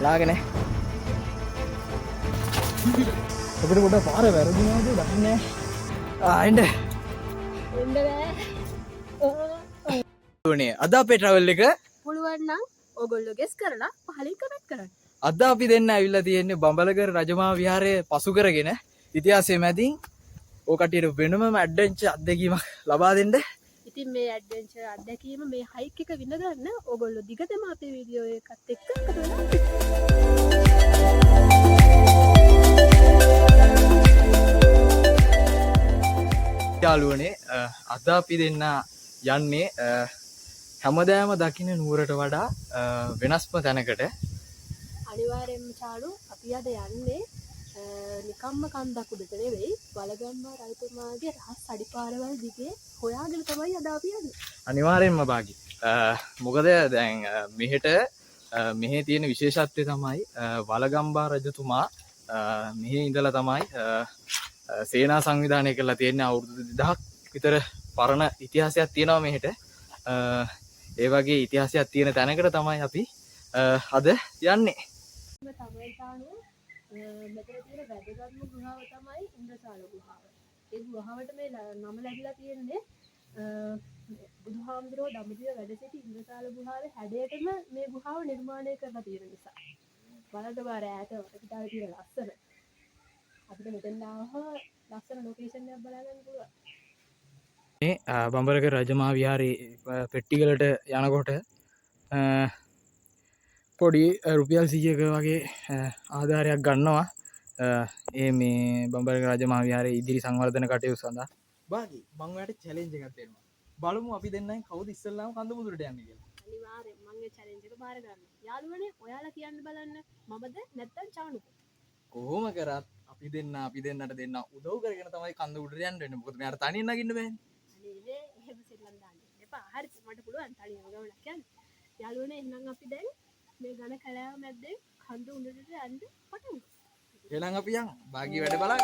ලාගෙන අපිට කොට පාර වැරදිනවද දන්නේ ආයෙත් එන්න අද අපේ ට්‍රැවල් එක පුළුවන් නම් ඔයගොල්ලෝ ගෙස් කරලා පහලින් කමෙන්ට් කරන්න. අද අපි දෙන්න ඇවිල්ලා තියෙන්නේ බඹලගර රජමහා විහාරය පසු කරගෙන ඉතිහාසයේ මැදින් ඕක කටියට වෙනම ඇඩ්වෙන්චර් අත්දැකීමක් ලබා දෙන්න. ඉතින් මේ ඇඩ්වෙන්චර් අත්දැකීම මේ හයික් එක විඳ ගන්න ඔයගොල්ලෝ දිගටම අපේ වීඩියෝ එකත් එක්ක එකතු වෙලා යාළුවනේ අද අපි දෙන්න යන්නේ හැමදාම දකින්න නුවරට වඩා වෙනස්ම තැනකට. අනිවාර්යෙන්ම චාලු අපි අද යන්නේ නිකම්ම කන්දක් උඩට නෙවෙයි වලගම්මා රජතුමාගේ රහස් අඩිපාරවල් දිගේ හොයාගෙන තමයි අද අපි යන්නේ. අනිවාර්යෙන්ම බාගි. මොකද දැන් මෙහි තියෙන විශේෂත්වය තමයි වලගම්බා රජතුමා මෙහි ඉඳලා තමයි සේනා සංවිධානය කරලා තියෙන්නේ. අවුරුදු 2000ක් විතර පරණ ඉතිහාසයක් තියෙනවා මෙහෙට. ඒ වගේ ඉතිහාසයක් තියෙන තැනකට තමයි අපි අද යන්නේ. තමයි තානු මෙතන තියෙන වැදගත්ම ගුහාව තමයි ඉන්ද්‍රසාල ගුහාව. ඒ ගුහාවට මේ නම ලැබිලා තියෙන්නේ බුදුහාමුදුරුවෝ දඹදිව වැඩ සිටි ඉන්ද්‍රසාල ගුහාවේ හැඩයටම මේ ගුහාව නිර්මාණය කරලා තියෙන නිසා. බලන්න බාර ඈත වටපිටාවේ තියෙන ලස්සන. අපිට මෙතෙන් ආවම ලස්සන ලොකේෂන් එකක් බලා ගන්න පුළුවන්. මේ බඹරගර රජමහා විහාරයේ පෙට්ටිවලට යනකොට පොඩි රුපියල් 100ක වගේ ආධාරයක් ගන්නවා මේ බඹරගර රජමහා විහාරයේ ඉදිරි සංවර්ධන කටයුතු සඳහා. බාගි මම ඔයාලට චැලෙන්ජ් එකක් දෙනවා. බලමු අපි දෙන්නයි කවුද ඉස්සෙල්ලාම කඳ මුදුරට යන්නේ කියලා. අනිවාර්යෙන් මම මේ චැලෙන්ජ් එක බාර ගන්නවා. යාළුවනේ ඔයාලා කියන්න බලන්න මමද නැත්තම් චානුද? කොහොම කරත් අපි දෙන්නට දෙන්න උදව් කරගෙන තමයි කඳ උඩට යන්න වෙන්නේ. මොකද මෙයාට තනියෙන් නගින්න බෑනේ. අනේ එහෙම සෙල්ලම් දාන්න එපා. හරි මට පුළුවන් තනියම ගමනක් යන්න. යාළුවනේ එහෙනම් අපි දැන් මේ ඝන කැලෑව මැද්දේ කඳ උඩට යන්න පටන් ගමු. එහෙනම් අපි යන් බාගි වැඩ බලන්න.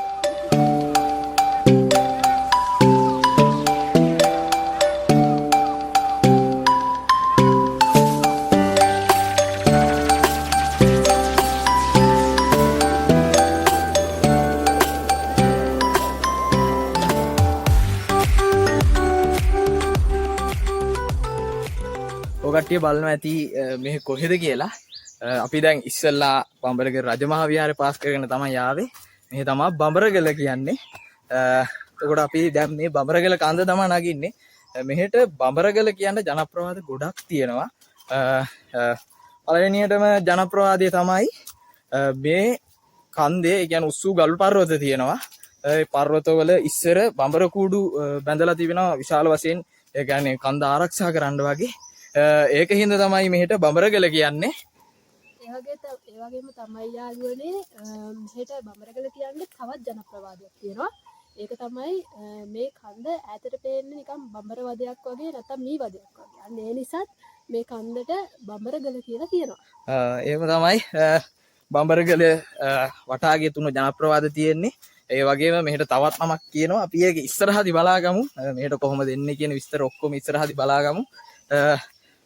ඔකට්ටිය බලනවා ඇති මේ කොහෙද කියලා. අපි දැන් ඉස්සෙල්ලා බඹරගල රජමහා විහාරය පාස් කරගෙන තමයි ආවේ. මේ තමයි බඹරගල කියන්නේ. එතකොට අපි දැන් මේ බඹරගල කන්ද තමයි නගින්නේ. මෙහෙට බඹරගල කියන ජනප්‍රවාද ගොඩක් තියෙනවා. පළවෙනියටම ජනප්‍රවාදය තමයි මේ කන්දේ කියන්නේ උස්සු ගල් පර්වත තියෙනවා. ඒ පර්වතවල ඉස්සර බඹර කූඩු බැඳලා තිබෙනවා විශාල වශයෙන්. ඒ කියන්නේ කන්ද ආරක්ෂා කරන්න වගේ. ඒක හින්දා තමයි මෙහෙට බඹරගල කියන්නේ. ඒ වගේම තමයි යාළුවනේ මෙහෙට බඹරගල කියන්නේ තවත් ජනප්‍රවාදයක් තියෙනවා. ඒක තමයි මේ කන්ද ඈතට පේන්නේ නිකන් බඹර වදයක් වගේ නැත්නම් මී වදයක් වගේ. අන්න ඒ නිසාත් මේ කන්දට බඹරගල කියලා කියනවා. එහෙම තමයි බඹරගල වටාගේ තුන ජනප්‍රවාද තියෙන්නේ. ඒ වගේම මෙහෙට තවත් නමක් කියනවා. අපි ඒක ඉස්සරහදී බලාගමු. මෙහෙට කොහොමද එන්නේ කියන විස්තර ඔක්කොම ඉස්සරහදී බලාගමු.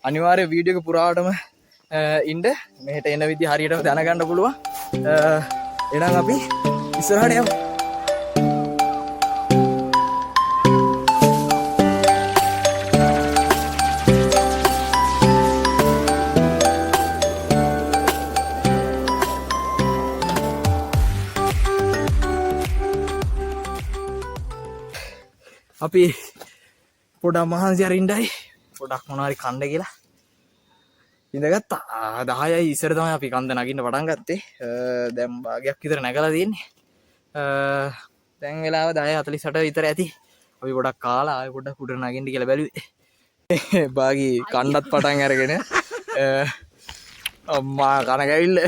අනිවාර්ය වීඩියෝ එක පුරාවටම ඉන්න මෙහෙට එන විදිහ හරියටම දැනගන්න පුළුවන්. එහෙනම් අපි ඉස්සරහට යමු. අපි පොඩක් මහන්සි අරින්නයි පොඩක් මොනවාරි කන්න කියලා ඉඳගත්තා. 10යි ඉස්සර තමයි අපි කන්ද නගින්න පටන් ගත්තේ. දැන් භාගයක් විතර නැගලා තියෙන්නේ. දැන් වෙලාව 10:48 විතර ඇති. අපි පොඩක් කාලා ආයෙ පොඩක් උඩ නගින්න කියලා බැලුවේ. භාගි කන්නත් පටන් අරගෙන අම්මා කන ගෑවිල්ල.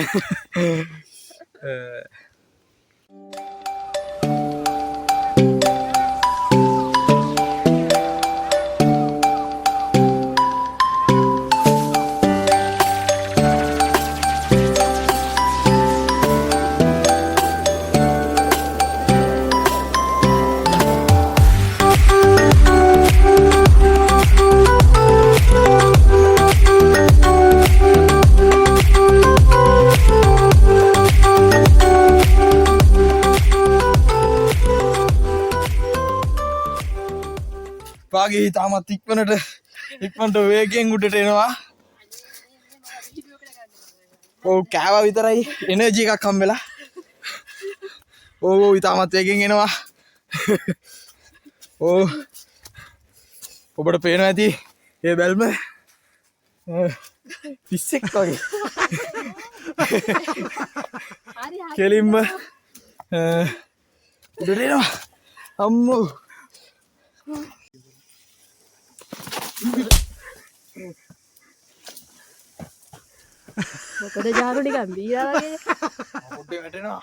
වාගේ තාමත් ඉක්මනට වේගෙන් උඩට එනවා. ඔව් කෑවා විතරයි එනර්ජි එකක් හම්බෙලා. ඔව් ඊටමත් වේගෙන් එනවා. ඔව් ඔබට පේනවා ඇති ඒ බැල්ම පිස්සෙක් වගේ. කෙලින්ම උඩට එනවා. අම්මෝ මොකද ජාරු ටිකක් බීලා වගේ පොඩ්ඩේ වැටෙනවා.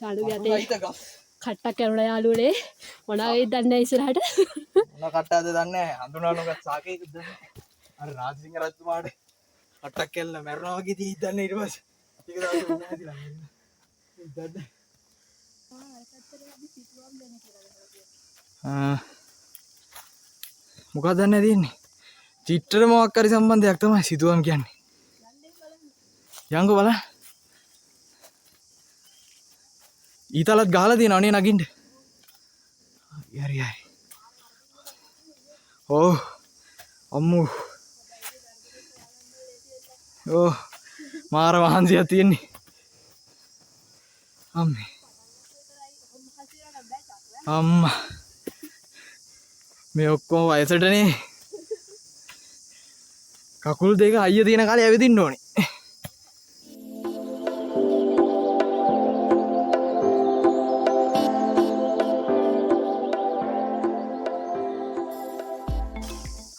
චාඩුගේ අතේ කට්ටක් කරුණා යාළුවනේ මොනවා වෙයිද දන්නේ නැහැ ඉස්සරහට මොන කට්ටක්ද දන්නේ නැහැ. හඳුනානොත් සාකේකද දන්නේ. අර රාජසිංහ රජතුමාට කට්ටක් කැල්ල මැරනවා වගේ තියෙයි දන්නේ ඊට පස්සේ. ටික දවසක් නැහැ ඇතිලා මැරෙනවා. මොකක්ද දන්නේ තියෙන්නේ? චිත්‍රෙට මොකක් හරි සම්බන්ධයක් තමයි සිතුවම් කියන්නේ. යංගෝ බලන්න. ඊතලත් ගහලා තියෙනවා නේ නගින්න. හරි. ඕ අම්මෝ. ඕ මාර වහන්සියක් තියෙන්නේ. අම්මා. මේ ඔක්කොම වයසටනේ. කකුල් දෙක අයිය තියෙන කාලේ ඇවිදින්න ඕනේ.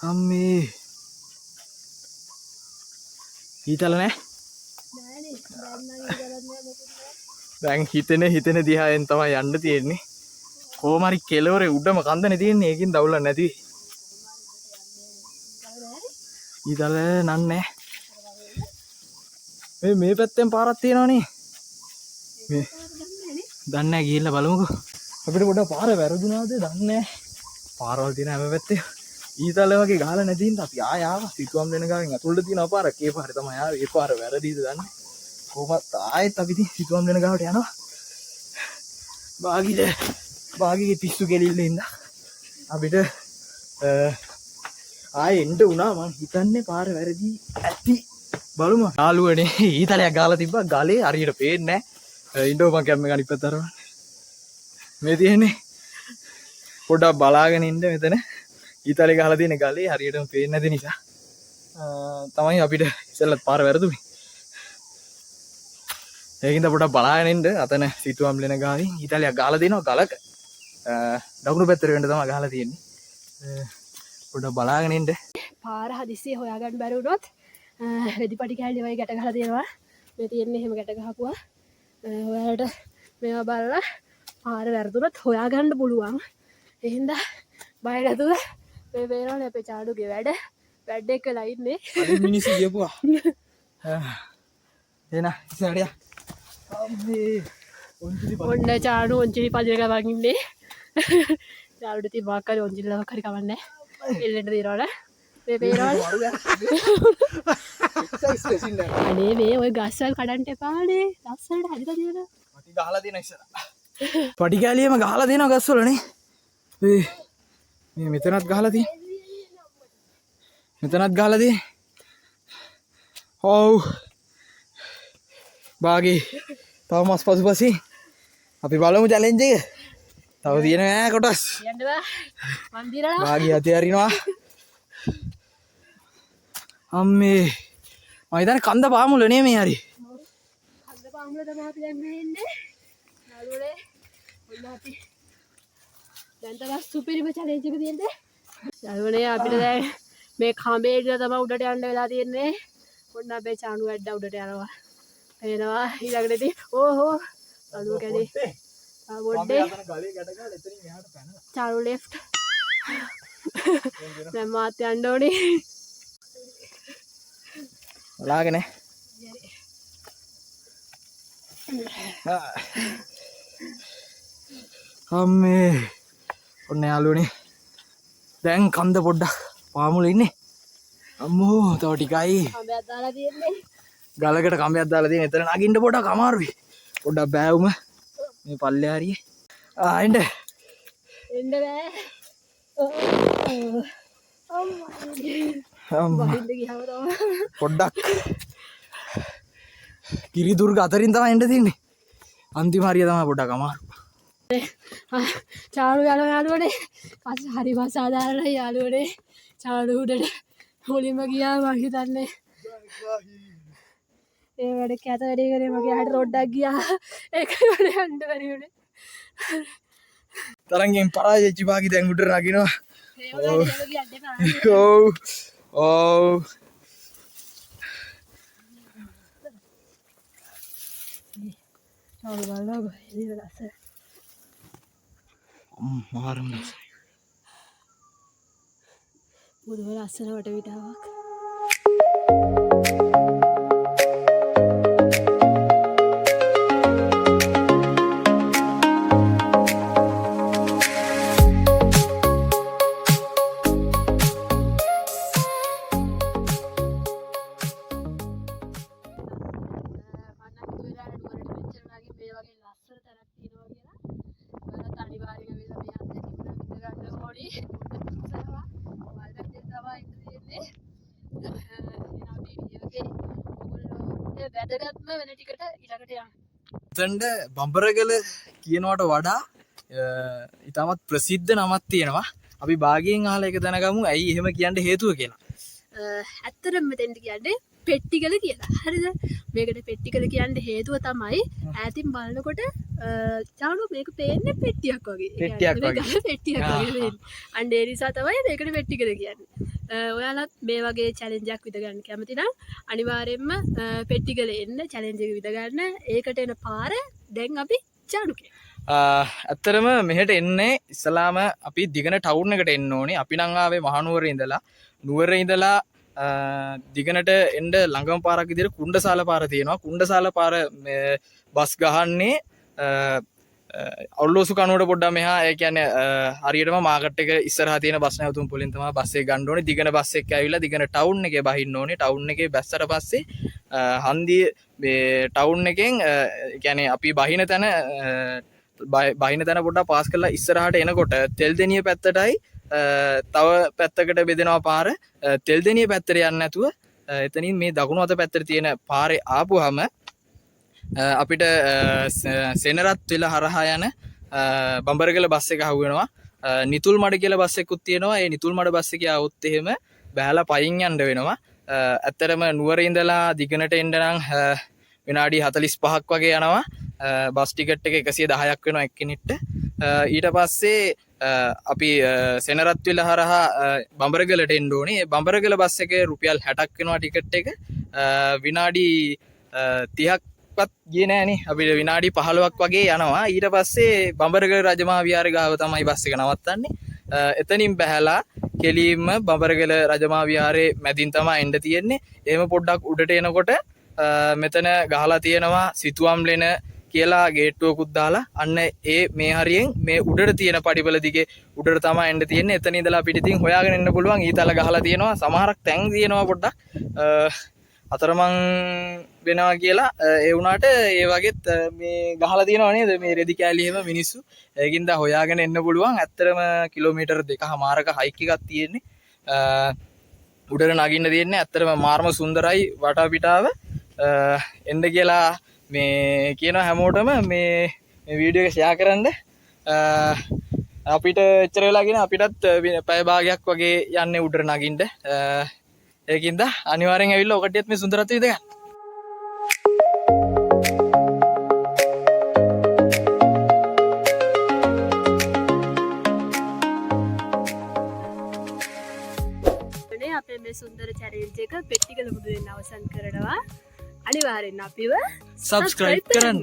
අම්මේ ඊතල නෑ දැන් හිතෙන දිහායෙන් තමයි යන්න තියෙන්නේ. කොහොම හරි කෙලවරේ උඩම කන්දනේ තියෙන්නේ. ඒකින් දවුලක් නැති ඊතල නන්නේ. මේ පැත්තෙන් පාරක් තියෙනවනේ. මේ දන්නේ නැහැ ගිහිල්ලා බලමුකෝ. අපිට පොඩ්ඩක් පාර වැරදුනාද දන්නේ නැහැ. පාරවල් තියෙන හැම පැත්තේ ඊතල වගේ ගහලා නැති හින්දා අපි ආවා. සිතුවම් දෙන ගාවෙන් අතුල්ල තියෙන පාරක්. ඒ පාරේ තමයි ආවේ. ඒ පාර වැරදිද දන්නේ. කොහොමත් ආයෙත් අපි ඉතින් සිතුවම් දෙන ගාවට යනවා. බාගිගේ පිස්සු කෙලිල්ල ඉඳලා අපිට ආයෙ එන්න වුණා. මං හිතන්නේ පාර වැරදි ඇති. බලමු. යාළුවනේ ඊතලයක් ගාලා තිබ්බා. ගලේ හරියට පේන්නේ නැහැ. ඉන්ඩෝ මං කැම්ම එක අනිත් පැත්තට අරවන්න. මේ තියෙන්නේ පොඩ්ඩක් බලාගෙන ඉන්න මෙතන. ඊතලේ ගහලා තියෙන ගලේ හරියටම පේන්නේ නැති නිසා තමයි අපිට ඉස්සෙල්ලත් පාර වැරදුනේ. ඒකින්ද පොඩ්ඩක් බලාගෙන ඉන්න. අතන සිතුවම් ලෙන ගාවින් ඊතලයක් ගහලා දෙනවා ගලක. දකුණු පැත්තට වෙන්න තමයි ගහලා තියෙන්නේ. පොඩ්ඩක් බලාගෙන ඉන්න. පාර හදිස්සියේ හොයාගන්න බැරි වුණොත් රෙදිපටි කැලේ වගේ ගැට ගහලා තියෙනවා. මේ තියෙන්නේ එහෙම ගැට ගහපුවා. ඔයාලට මේවා බලලා පාර වැරදුනොත් හොයාගන්න පුළුවන්. ඒ හින්දා බය නැතුව මේ වේරෝනේ අපේ චාඩුගේ වැඩ එකලා ඉන්නේ. අනිත් මිනිස්සු ගියපුවා. එන ඉස්සරහට. අම්මේ ඔන්න චාඩු ඔන්චිලි පදින ගමන් ඉන්නේ. චාඩුට ඉතින් මොකක් හරි ඔන්චිලිලක් හරි කවන්නේ. එල්ලෙන්න දිනවල. මේ වේරෝනේ. අනේ මේ ඔය ගස්වල කඩන්න එපානේ. ලස්සනට හදිලා තියෙනවා. පටි ගහලා තියෙන ඉස්සර. පටි කැලියම ගහලා දෙනවා ගස්වලනේ. මේ මෙතනත් ගහලා තියෙන්නේ. ඔව්. බාගේ තව මස් පසුපසින් අපි බලමු චැලෙන්ජ් එක. තව තියෙන ඈ කොටස්. යන්න බා. මන් දිරලා. බාගේ අතේ අරිනවා. අම්මේ. මම හිතන්නේ කන්ද පාමුල නේ මේ හරි. කන්ද පාමුල තමයි අපි දැන් මේ ඉන්නේ. නාළුවනේ. ඔන්න අපි දැන් තමයි සුපිරිම චැලෙන්ජ් එක තියෙන්නේ. නාළුවනේ අපිට දැන් මේ කඹේ ඉඳලා තමයි උඩට යන්න වෙලා තියෙන්නේ. ඔන්න අපේ චානු වැඩ උඩට යනවා. එනවා ඊළඟට ඉතින් ඕහෝ අලුව කැලේ බොඩ්ඩේ ගලේ ගැට ගහලා එතනින් එහාට පැනලා චානු ලෙෆ්ට් දැන් මාත් යන්න ඕනේ බලාගෙන අම්මේ ඔන්න යාළුවනේ දැන් කන්ද පොඩ්ඩක් පාමුල ඉන්නේ අම්මෝ තව ටිකයි කඹයක් දාලා තියෙන්නේ ගලකට කඹයක් දාලා තියෙන එතන නගින්න පොඩක් අමාරුයි පොඩ්ඩක් බෑවුම මේ පල්ලේ හරියේ එන්න එන්න බෑ බහින්ද ගියාම තමයි පොඩ්ඩක් කිරිදුර්ග අතරින් තමයි එන්න තින්නේ අන්තිම හරිය තමයි පොඩ්ඩක් අමාරු චාරු යාළුවනේ පස්ස හරි අසාධාරණයි යාළුවනේ චාරු උඩට මුලින්ම ගියා මං හිතන්නේ ඒ වැඩ කැත වැඩේ කරේ මගේ හට රොඩ්ඩක් ගියා ඒක වැඩ යන්න බැරි වුණේ තරංගෙන් පරාජච්චි පාකි දැන් උඩට නගිනවා ඒ වගේ යන්න බෑ ඔව් ඔව් චාරු බලනවා කොහෙද ලස්සන මාරම බුදුම ලස්සන වටපිටාවක් වැදගත්ම වෙන ටිකට ඊළඟට යන්න. එතනට බඹරගල කියනවට වඩා ඉතාමත් ප්‍රසිද්ධ නමක් තියෙනවා. අපි භාගයෙන් අහලා එක දැනගමු ඇයි එහෙම කියන්න හේතුව කියලා. ඇත්තටම මෙතෙන්ට කියන්නේ පෙට්ටිගල කියලා. හරිද? මේකට පෙට්ටිගල කියන්න හේතුව තමයි ඈතින් බලනකොට චාලු මේක පේන්නේ පෙට්ටියක් වගේ. පෙට්ටියක් වගේ. පෙට්ටියක් වගේ පේන්නේ. අන්න ඒ නිසා තමයි මේකට පෙට්ටිගල කියන්නේ. ඔයාලත් මේ වගේ චැලෙන්ජ් එකක් විඳ ගන්න කැමති නම් අනිවාර්යයෙන්ම පෙට්ටිගල එන්න චැලෙන්ජ් එක විඳ ගන්න. ඒකට එන පාර දැන් අපි චානුකේ. ඇත්තරම මෙහෙට එන්නේ ඉස්සලාම අපි දිගන ටවුන් එකට එන්න ඕනේ. අපි නම් ආවේ මහනුවර ඉඳලා. නුවර ඉඳලා දිගනට එන්න ළඟම පාරක් විදිහට කුණ්ඩසාල පාර තියෙනවා. කුණ්ඩසාල පාර බස් ගහන්නේ ඔල්ලෝසු කනුවට පොඩ්ඩක් මෙහා ඒ කියන්නේ හරියටම මාකට් එක ඉස්සරහා තියෙන බස් නැවතුම් වලින් තමයි බස් එක ගන්න ඕනේ. දිගන බස් එක ඇවිල්ලා දිගන ටවුන් එකේ බහින්න ඕනේ. ටවුන් එකේ බැස්සට පස්සේ හන්දිය මේ ටවුන් එකෙන් කියන්නේ අපි බහින තැන පොඩ්ඩක් පාස් කරලා ඉස්සරහට එනකොට තෙල්දෙනිය පැත්තටයි තව පැත්තකට බෙදෙනවා පාර. තෙල්දෙනිය පැත්තට යන්නේ නැතුව එතනින් මේ දකුණු අත පැත්තට තියෙන පාරේ ආපුවාම අපිට සෙනරත් වෙලා හරහා යන බඹරගල බස් එක අහු වෙනවා. නිතුල් මඩ කියලා බස් එකකුත් තියෙනවා. ඒ නිතුල් මඩ බස් එකේ આવොත් එහෙම බෑලා පයින් යන්න වෙනවා. ඇත්තරම නුවර ඉඳලා දිගනට එන්න නම් විනාඩි 45ක් වගේ යනවා. බස් ටිකට් එක 110ක් වෙනවා එක්කෙනෙක්ට. ඊට පස්සේ අපි සෙනරත්විල හරහා බඹරගලට එන්න ඕනේ. බඹරගල බස් එකේ රුපියල් 60ක් වෙනවා ටිකට් එක. විනාඩි 30ක්වත් ගියේ නෑනේ. අපිට විනාඩි 15ක් වගේ යනවා. ඊට පස්සේ බඹරගල රජමහා විහාරය ගාව තමයි බස් එක නවත්තන්නේ. එතනින් බැහැලා කෙලින්ම බඹරගල රජමහා විහාරයේ මැදින් තමයි එන්න තියෙන්නේ. එහෙම පොඩ්ඩක් උඩට එනකොට මෙතන ගහලා තියෙනවා සිතුවම් ලෙන කියලා ගේට්ටුවකුත් දාලා අන්න ඒ මේ හරියෙන් මේ උඩට තියෙන පඩිවල දිගේ උඩට තමයි එන්න තියෙන්නේ. එතන ඉඳලා අපිට ඉතින් හොයාගෙන එන්න පුළුවන්. ඊතල ගහලා තියෙනවා. සමහරක් තැන් තියෙනවා පොඩ්ඩක් අතරමං වෙනවා කියලා. ඒ වුණාට ඒ වගේත් මේ ගහලා තියෙනවා නේද මේ රෙදි කෑලි එහෙම මිනිස්සු. ඒකින්ද හොයාගෙන එන්න පුළුවන්. ඇත්තටම කිලෝමීටර් 2.5ක හයික් එකක් තියෙන්නේ. උඩට නගින්න තියෙන්නේ. ඇත්තටම මාර්ම සුන්දරයි වටපිටාව. එන්න කියලා මේ කියන හැමෝටම මේ වීඩියෝ එක ෂෙයා කරන්න. අපිට එච්චර වෙලා ගින අපිටත් පැය භාගයක් වගේ යන්නේ උඩට නගින්න. ඒකින්ද අනිවාර්යෙන් ඇවිල්ලා ඔකටියත් මේ සුන්දරත්වය විඳ ගන්න. අපේ මේ සුන්දර චැලෙන්ජ් එක පෙට්ටිගල මුදුවෙන් අවසන් කරනවා. අනිවාර්යෙන් අපිව සබ්ස්ක්‍රයිබ් කරන්න.